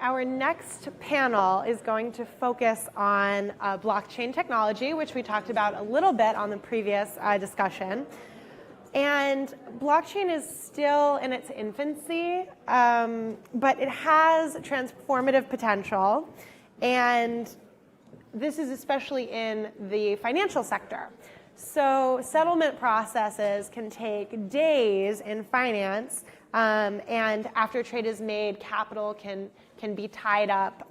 Our next panel is going to focus on blockchain technology, which we talked about a little bit on the previous discussion. And blockchain is still in its infancy, but it has transformative potential. And this is especially in the financial sector. So settlement processes can take days in finance, and after a trade is made, capital can be tied up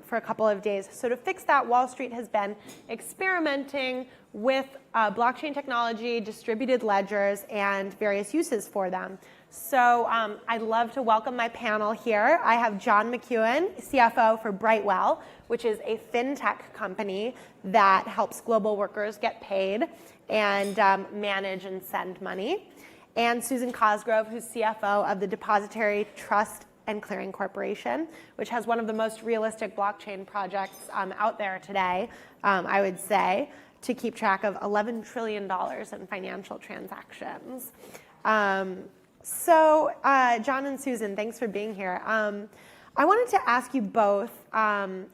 for a couple of days. So to fix that, Wall Street has been experimenting with blockchain technology, distributed ledgers, and various uses for them. So I'd love to welcome my panel here. I have John McEwen, CFO for Brightwell, which is a fintech company that helps global workers get paid and manage and send money. And Susan Cosgrove, who's CFO of the Depository Trust and Clearing Corporation, which has one of the most realistic blockchain projects out there today, I would say, to keep track of $11 trillion in financial transactions. So John and Susan, thanks for being here. I wanted to ask you both,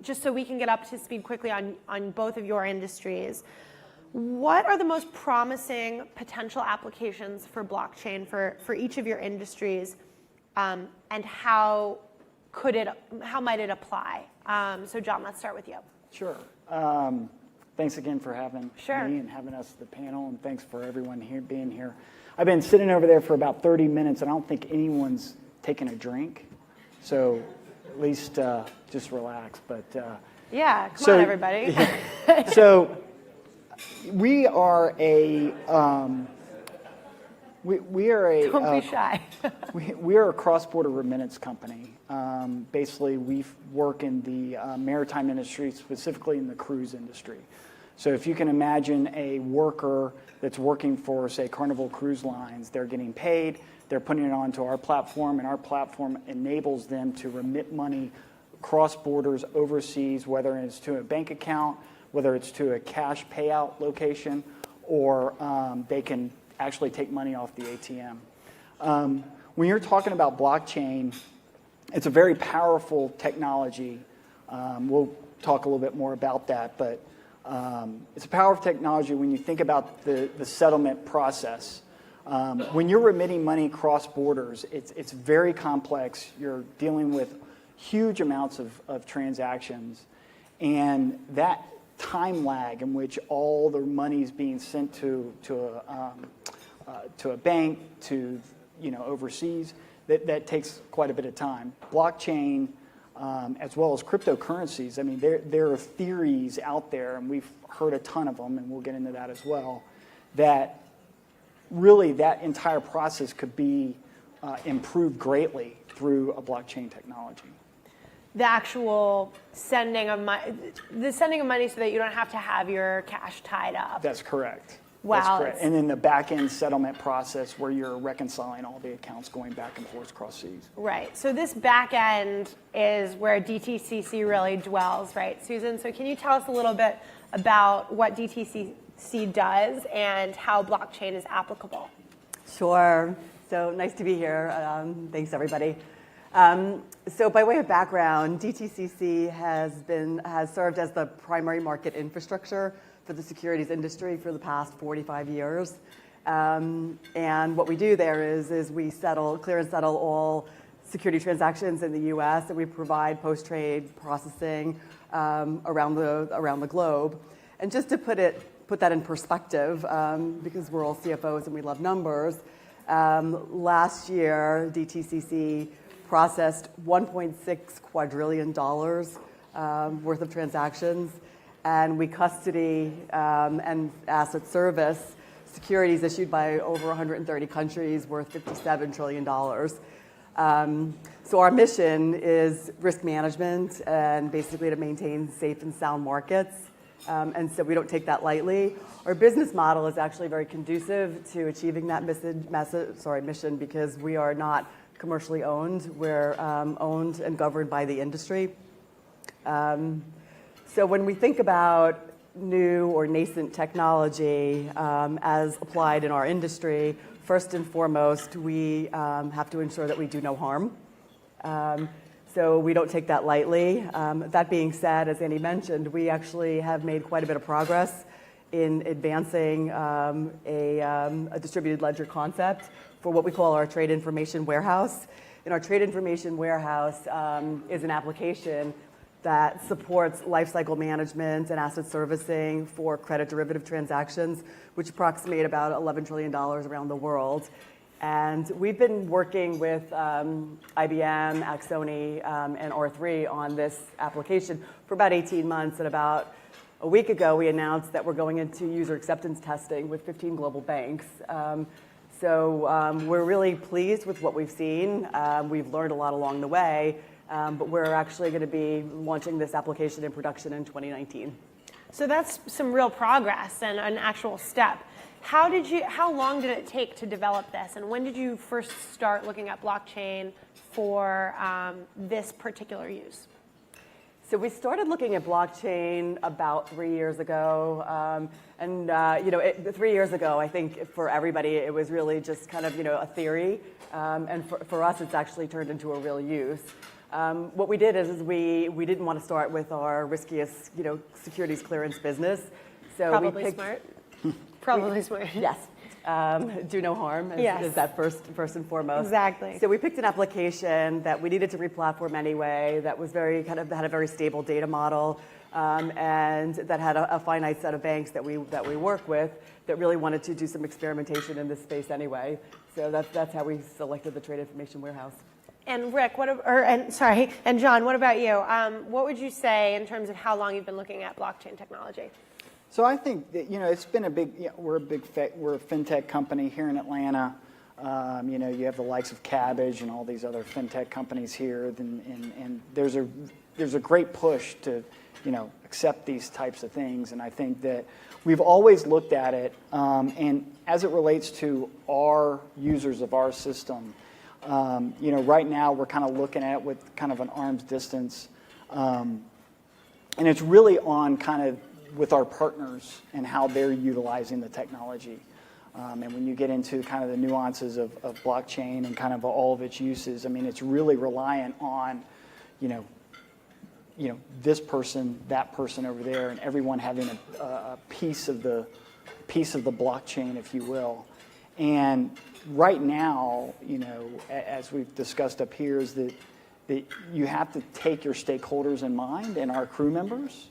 just so we can get up to speed quickly on both of your industries, what are the most promising potential applications for blockchain for each of your industries, and how might it apply? So John, let's start with you. Sure. Thanks again for having me and having us at the panel, and thanks for everyone here being here. I've been sitting over there for about 30 minutes, and I don't think anyone's taken a drink, so at least just relax. But yeah, come on, everybody. So we are a we are a don't be shy. we are a cross-border remittance company. Basically, we work in the maritime industry, specifically in the cruise industry. So if you can imagine a worker that's working for, say, Carnival Cruise Lines, they're getting paid, they're putting it onto our platform, and our platform enables them to remit money cross borders overseas, whether it's to a bank account, whether it's to a cash payout location, or they can actually take money off the ATM. When you're talking about blockchain, it's a very powerful technology. We'll talk a little bit more about that, but it's a powerful technology when you think about the settlement process. When you're remitting money cross borders, it's very complex. You're dealing with huge amounts of transactions, and that time lag in which all the money is being sent to a bank, to overseas, that takes quite a bit of time. Blockchain, as well as cryptocurrencies, I mean, there are theories out there, and we've heard a ton of them, and we'll get into that as well, that really that entire process could be improved greatly through a blockchain technology. The actual sending of money, so that you don't have to have your cash tied up. That's correct. Wow. That's correct. And then the back-end settlement process where you're reconciling all the accounts going back and forth across seas. Right. So this back end is where DTCC really dwells, right, Susan? So can you tell us a little bit about what DTCC does and how blockchain is applicable? Sure. So nice to be here. Thanks, everybody. So by way of background, DTCC has served as the primary market infrastructure for the securities industry for the past 45 years. And what we do there is we clear and settle all security transactions in the U.S., and we provide post-trade processing around the globe. And just to put that in perspective, because we're all CFOs and we love numbers, last year DTCC processed $1.6 quadrillion worth of transactions, and we custody and asset service securities issued by over 130 countries worth $57 trillion. So our mission is risk management and basically to maintain safe and sound markets. And so we don't take that lightly. Our business model is actually very conducive to achieving that mission, because we are not commercially owned. We're owned and governed by the industry. So when we think about new or nascent technology as applied in our industry, first and foremost, we have to ensure that we do no harm. So we don't take that lightly. That being said, as Annie mentioned, we actually have made quite a bit of progress in advancing a distributed ledger concept for what we call our trade information warehouse. And our trade information warehouse is an application that supports lifecycle management and asset servicing for credit derivative transactions, which approximate about $11 trillion around the world. And we've been working with IBM, Axoni, and R3 on this application for about 18 months. And about a week ago, we announced that we're going into user acceptance testing with 15 global banks. So we're really pleased with what we've seen. We've learned a lot along the way, but we're actually going to be launching this application in production in 2019. So that's some real progress and an actual step. How long did it take to develop this, and when did you first start looking at blockchain for this particular use? So we started looking at blockchain about 3 years ago, 3 years ago, I think for everybody it was really just kind of a theory, and for us it's actually turned into a real use. What we did is we didn't want to start with our riskiest securities clearance business, so Probably we picked, smart. Probably smart. Yes. Do no harm is that first and foremost. Exactly. So we picked an application that we needed to replatform anyway, that was very that had a very stable data model, and that had a finite set of banks that we work with that really wanted to do some experimentation in this space anyway. So that's how we selected the trade information warehouse. And Rick, and John, what about you? What would you say in terms of how long you've been looking at blockchain technology? So I think that, it's been a big, we're a fintech company here in Atlanta. You have the likes of Cabbage and all these other fintech companies here, and there's a great push to, accept these types of things. And I think that we've always looked at it, and as it relates to our users of our system, right now we're kind of looking at it with kind of an arm's distance, and it's really on kind of with our partners and how they're utilizing the technology. And when you get into kind of the nuances of blockchain and kind of all of its uses, I mean, it's really reliant on, this person, that person over there, and everyone having a piece of the blockchain, if you will. And right now, as we've discussed up here, is that you have to take your stakeholders in mind and our crew members.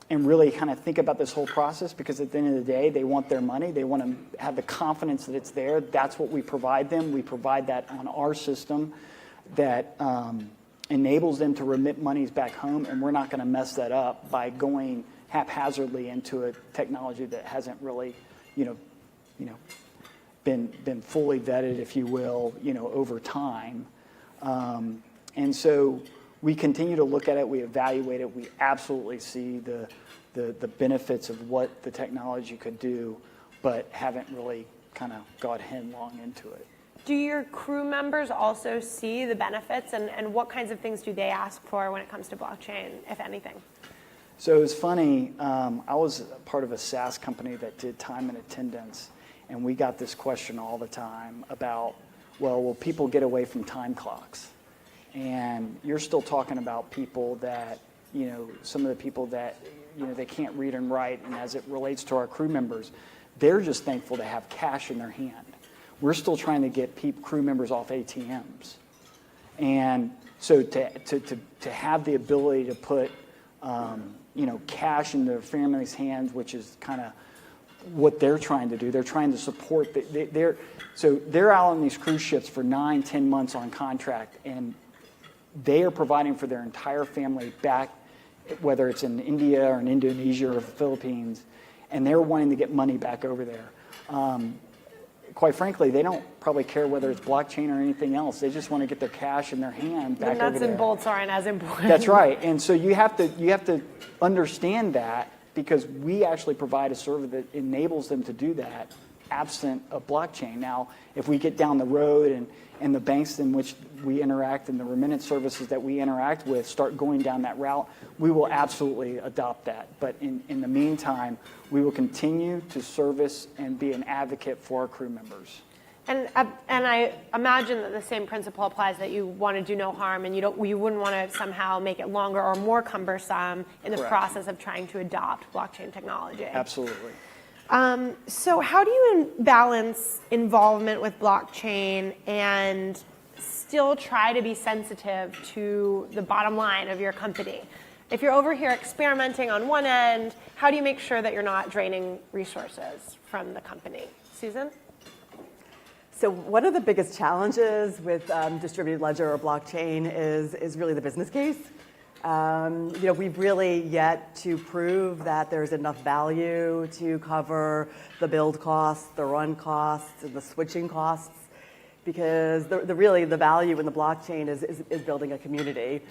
And really kind of think about this whole process, because at the end of the day, they want their money. They want to have the confidence that it's there. That's what we provide them. We provide that on our system that enables them to remit monies back home, and we're not going to mess that up by going haphazardly into a technology that hasn't really, been fully vetted, if you will, over time. And so we continue to look at it, we evaluate it, we absolutely see the benefits of what the technology could do, but haven't really kind of got headlong into it. Do your crew members also see the benefits, and what kinds of things do they ask for when it comes to blockchain, if anything? So it was funny, I was part of a SaaS company that did time and attendance, and we got this question all the time about, well, will people get away from time clocks? And you're still talking about people that, some of the people that, they can't read and write, and as it relates to our crew members, they're just thankful to have cash in their hand. We're still trying to get crew members off ATMs. And so to have the ability to put, cash in their family's hands, which is kind of what they're trying to do. They're trying to support, they're out on these cruise ships for 9-10 months on contract, and they are providing for their entire family back, whether it's in India or in Indonesia or the Philippines, and they're wanting to get money back over there. Quite frankly, they don't probably care whether it's blockchain or anything else. They just want to get their cash in their hand back over there. The nuts and bolts aren't as important. That's right. And so you have to understand that, because we actually provide a service that enables them to do that absent a blockchain. Now, if we get down the road and the banks in which we interact and the remittance services that we interact with start going down that route, we will absolutely adopt that. But in the meantime, we will continue to service and be an advocate for our crew members. And I imagine that the same principle applies, that you want to do no harm, and you wouldn't want to somehow make it longer or more cumbersome in the Correct. process of trying to adopt blockchain technology. Absolutely. So how do you balance involvement with blockchain and still try to be sensitive to the bottom line of your company? If you're over here experimenting on one end, how do you make sure that you're not draining resources from the company? Susan? So one of the biggest challenges with distributed ledger or blockchain is really the business case. We've really yet to prove that there's enough value to cover the build costs, the run costs, and the switching costs, because the value in the blockchain is building a community.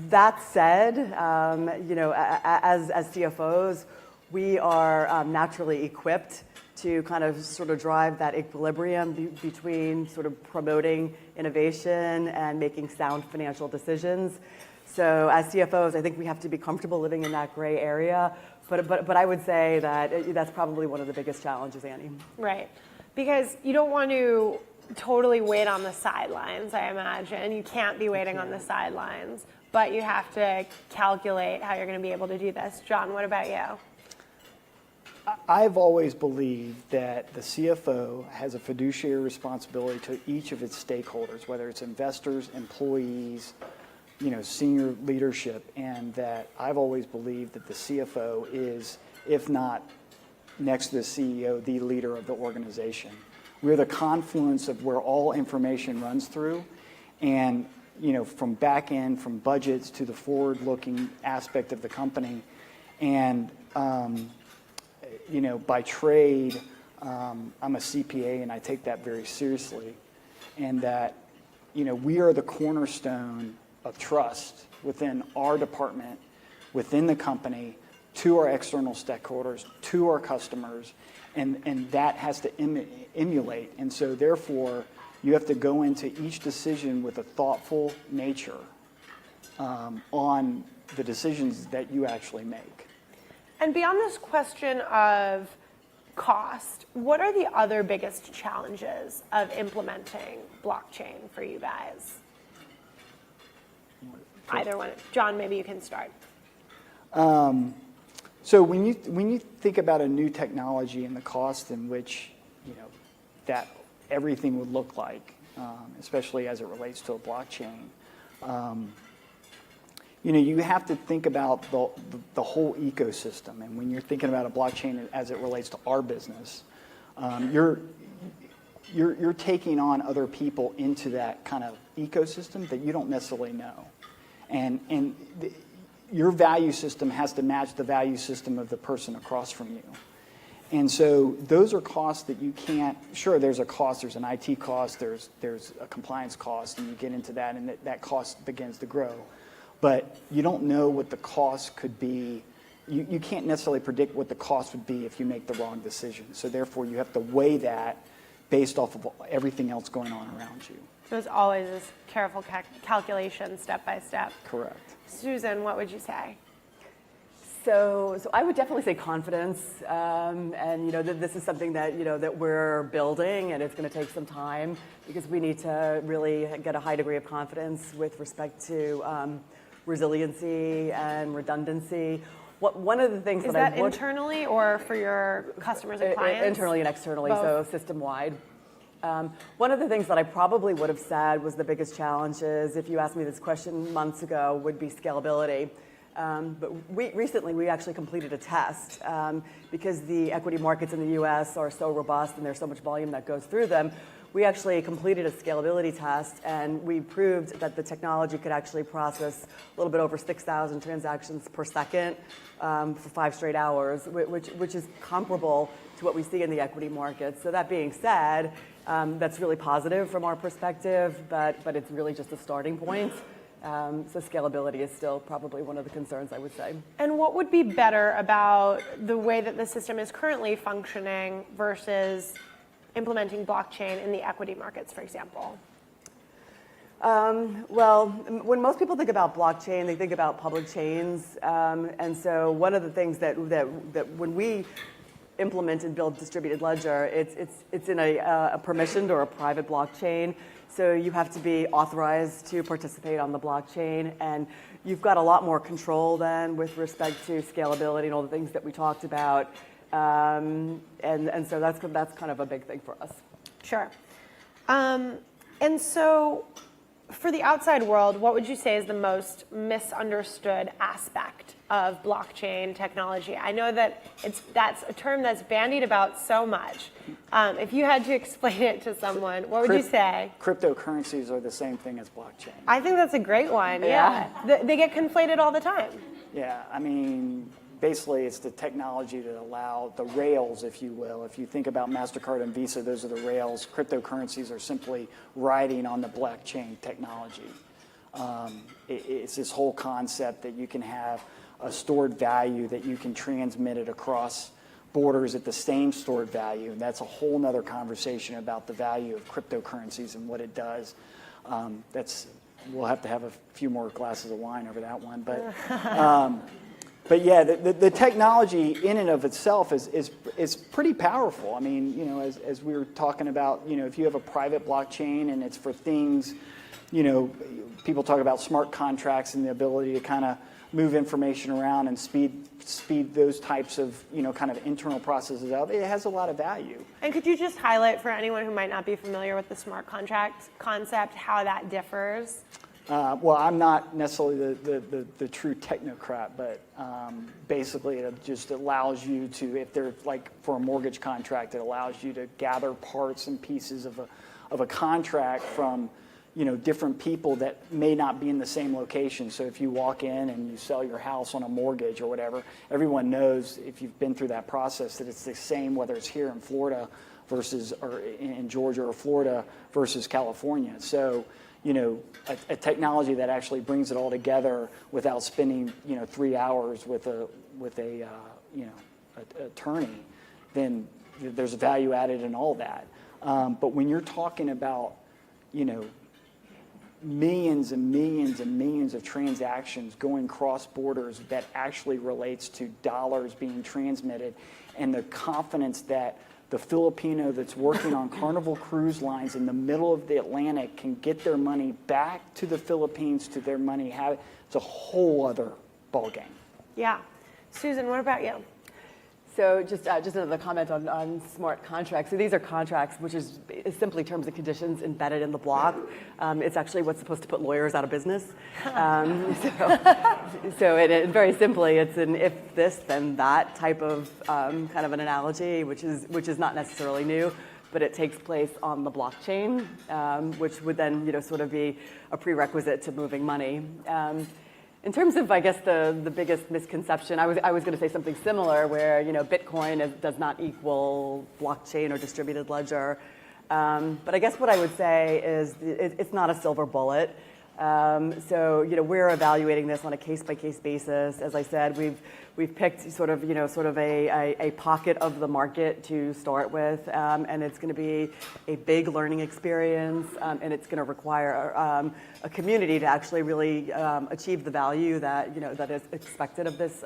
That said, as CFOs, we are naturally equipped to kind of sort of drive that equilibrium between sort of promoting innovation and making sound financial decisions. So as CFOs, I think we have to be comfortable living in that gray area. But I would say that that's probably one of the biggest challenges, Annie. Right. Because you don't want to totally wait on the sidelines, I imagine. You can't be waiting on the sidelines, but you have to calculate how you're going to be able to do this. John, what about you? I've always believed that the CFO has a fiduciary responsibility to each of its stakeholders, whether it's investors, employees, senior leadership, and that I've always believed that the CFO is, if not next to the CEO, the leader of the organization. We're the confluence of where all information runs through, and from back end, from budgets to the forward-looking aspect of the company, and by trade, I'm a CPA, and I take that very seriously, and that we are the cornerstone of trust within our department, within the company, to our external stakeholders, to our customers, and that has to emulate. And so therefore, you have to go into each decision with a thoughtful nature on the decisions that you actually make. And beyond this question of cost, what are the other biggest challenges of implementing blockchain for you guys? Either one. John, maybe you can start. So when you think about a new technology and the cost in which that everything would look like, especially as it relates to a blockchain, you have to think about the whole ecosystem. And when you're thinking about a blockchain as it relates to our business, you're taking on other people into that kind of ecosystem that you don't necessarily know. And your value system has to match the value system of the person across from you. And so those are costs that you can't, sure, there's a cost, there's an IT cost, there's a compliance cost, and you get into that, and that cost begins to grow. But you don't know what the cost could be. You can't necessarily predict what the cost would be if you make the wrong decision. So therefore, you have to weigh that based off of everything else going on around you. So it's always this careful calculation, step by step. Correct. Susan, what would you say? So I would definitely say confidence, and this is something that that we're building, and it's going to take some time because we need to really get a high degree of confidence with respect to resiliency and redundancy. One of the things is that internally or for your customers and clients? Internally and externally, Both. so system-wide. One of the things that I probably would have said was the biggest challenge is, if you asked me this question months ago, would be scalability. But recently we actually completed a test because the equity markets in the US are so robust and there's so much volume that goes through them. We actually completed a scalability test, and we proved that the technology could actually process a little bit over 6,000 transactions per second for 5 straight hours, which is comparable to what we see in the equity markets. So that being said, that's really positive from our perspective, but it's really just a starting point. So scalability is still probably one of the concerns, I would say. And what would be better about the way that the system is currently functioning versus implementing blockchain in the equity markets, for example? Well, when most people think about blockchain, they think about public chains. And so one of the things that when we implement and build distributed ledger, it's in a permissioned or a private blockchain. So you have to be authorized to participate on the blockchain, and you've got a lot more control then with respect to scalability and all the things that we talked about. And so that's kind of a big thing for us. Sure. And so for the outside world, what would you say is the most misunderstood aspect of blockchain technology? I know that that's a term that's bandied about so much. If you had to explain it to someone, what would you say? Cryptocurrencies are the same thing as blockchain. I think that's a great one. Yeah. They get conflated all the time. Yeah, I mean, basically it's the technology that allow the rails, if you will. If you think about MasterCard and Visa, those are the rails. Cryptocurrencies are simply riding on the blockchain technology. It's this whole concept that you can have a stored value that you can transmit it across borders at the same stored value. And that's a whole nother conversation about the value of cryptocurrencies and what it does. We'll have to have a few more glasses of wine over that one. But yeah, the technology in and of itself is pretty powerful. I mean, you know, as we were talking about, you know, if you have a private blockchain and it's for things, you know, people talk about smart contracts and the ability to kind of move information around and speed those types of, you know, kind of internal processes out. It has a lot of value. And could you just highlight for anyone who might not be familiar with the smart contract concept, how that differs? Well, I'm not necessarily the true technocrat, but basically it just allows you to, if they're like for a mortgage contract, it allows you to gather parts and pieces of a contract from, you know, different people that may not be in the same location. So if you walk in and you sell your house on a mortgage or whatever, everyone knows if you've been through that process that it's the same whether it's here in Florida versus, or in Georgia or Florida versus California. So, you know, a technology that actually brings it all together without spending, you know, 3 hours with a attorney, then there's value added in all that. But when you're talking about, you know, millions and millions and millions of transactions going cross borders that actually relates to dollars being transmitted, and the confidence that the Filipino that's working on Carnival Cruise Lines in the middle of the Atlantic can get their money back to the Philippines to their money. It's a whole other ballgame. Yeah. Susan, what about you? So just another comment on smart contracts. So these are contracts, which is simply terms and conditions embedded in the block. It's actually what's supposed to put lawyers out of business. So it very simply, it's an if this, then that type of kind of an analogy, which is not necessarily new, but it takes place on the blockchain, which would then, you know, sort of be a prerequisite to moving money. In terms of, I guess, the biggest misconception, I was going to say something similar where, you know, Bitcoin does not equal blockchain or distributed ledger. But I guess what I would say is it's not a silver bullet. So, you know, we're evaluating this on a case-by-case basis. As I said, we've picked sort of a pocket of the market to start with, and it's going to be a big learning experience, and it's going to require a community to actually really achieve the value that, you know, that is expected of this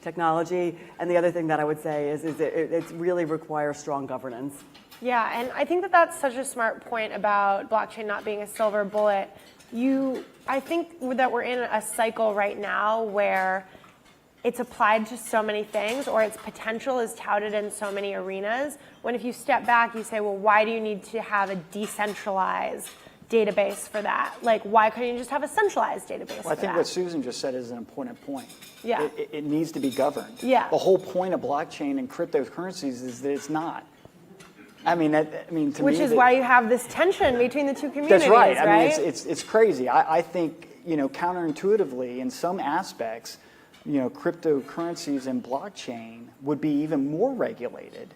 technology. And the other thing that I would say is it really requires strong governance. Yeah, and I think that that's such a smart point about blockchain not being a silver bullet. I think that we're in a cycle right now where it's applied to so many things, or its potential is touted in so many arenas, when if you step back, you say, well, why do you need to have a decentralized database for that? Like, why couldn't you just have a centralized database Well, I think what Susan just said is an important point. Yeah. It needs to be governed. Yeah. The whole point of blockchain and cryptocurrencies is that it's not. To Which me, is why you have this tension between the two communities, that's right. right? I mean, it's crazy. I think, you know, counterintuitively, in some aspects, you know, cryptocurrencies and blockchain would be even more regulated,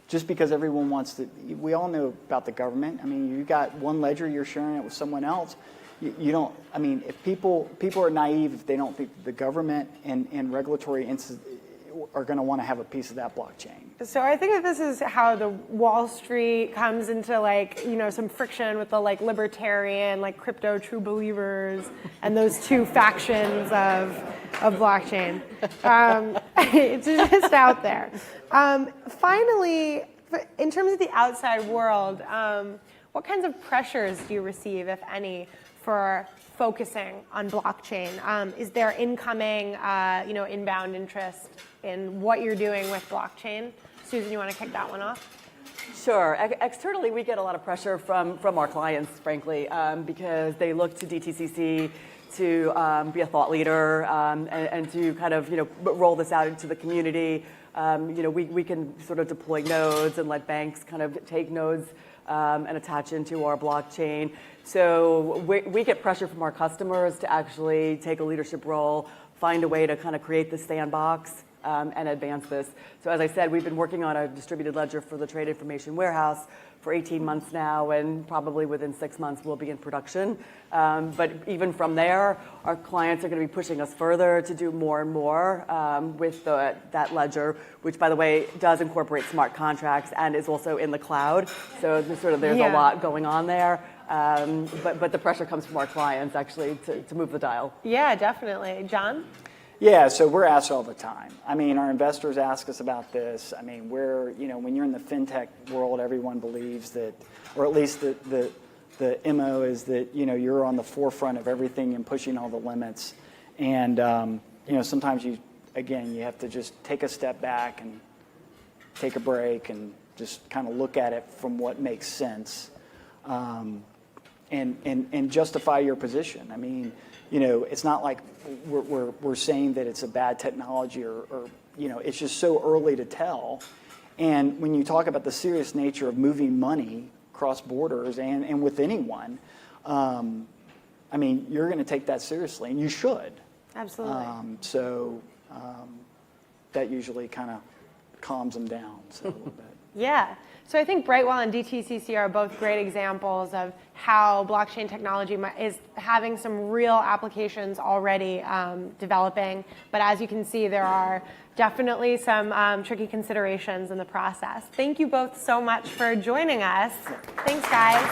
just because everyone wants to. We all know about the government. I mean, you got one ledger, you're sharing it with someone else. You don't. I mean, if people are naive if they don't think the government and regulatory are going to want to have a piece of that blockchain. So I think that this is how the Wall Street comes into like, some friction with the like libertarian, like crypto true believers and those two factions of blockchain. It's just out there. Finally, in terms of the outside world, what kinds of pressures do you receive, if any, for focusing on blockchain? Is there incoming, inbound interest in what you're doing with blockchain? Susan, you want to kick that one off? Sure. Externally, we get a lot of pressure from our clients, frankly, because they look to DTCC to be a thought leader and to kind of roll this out into the community. We can sort of deploy nodes and let banks kind of take nodes and attach into our blockchain. So we get pressure from our customers to actually take a leadership role, find a way to kind of create the sandbox and advance this. So as I said, we've been working on a distributed ledger for the trade information warehouse for 18 months now, and probably within 6 months we'll be in production. But even from there, our clients are going to be pushing us further to do more and more with that ledger, which, by the way, does incorporate smart contracts and is also in the cloud. So there's a lot going on there. But the pressure comes from our clients, actually, to move the dial. Yeah, definitely. John? Yeah, so we're asked all the time. I mean, our investors ask us about this. I mean, when you're in the fintech world, everyone believes that, or at least the MO is that, you're on the forefront of everything and pushing all the limits. And, sometimes you have to just take a step back and take a break and just kind of look at it from what makes sense and justify your position. I mean, it's not like we're saying that it's a bad technology or it's just so early to tell. And when you talk about the serious nature of moving money across borders and with anyone, I mean, you're going to take that seriously, and you should. Absolutely. That usually kind of calms them down a little bit. Yeah. So I think Brightwell and DTCC are both great examples of how blockchain technology is having some real applications already developing. But as you can see, there are definitely some tricky considerations in the process. Thank you both so much for joining us. Thanks, guys.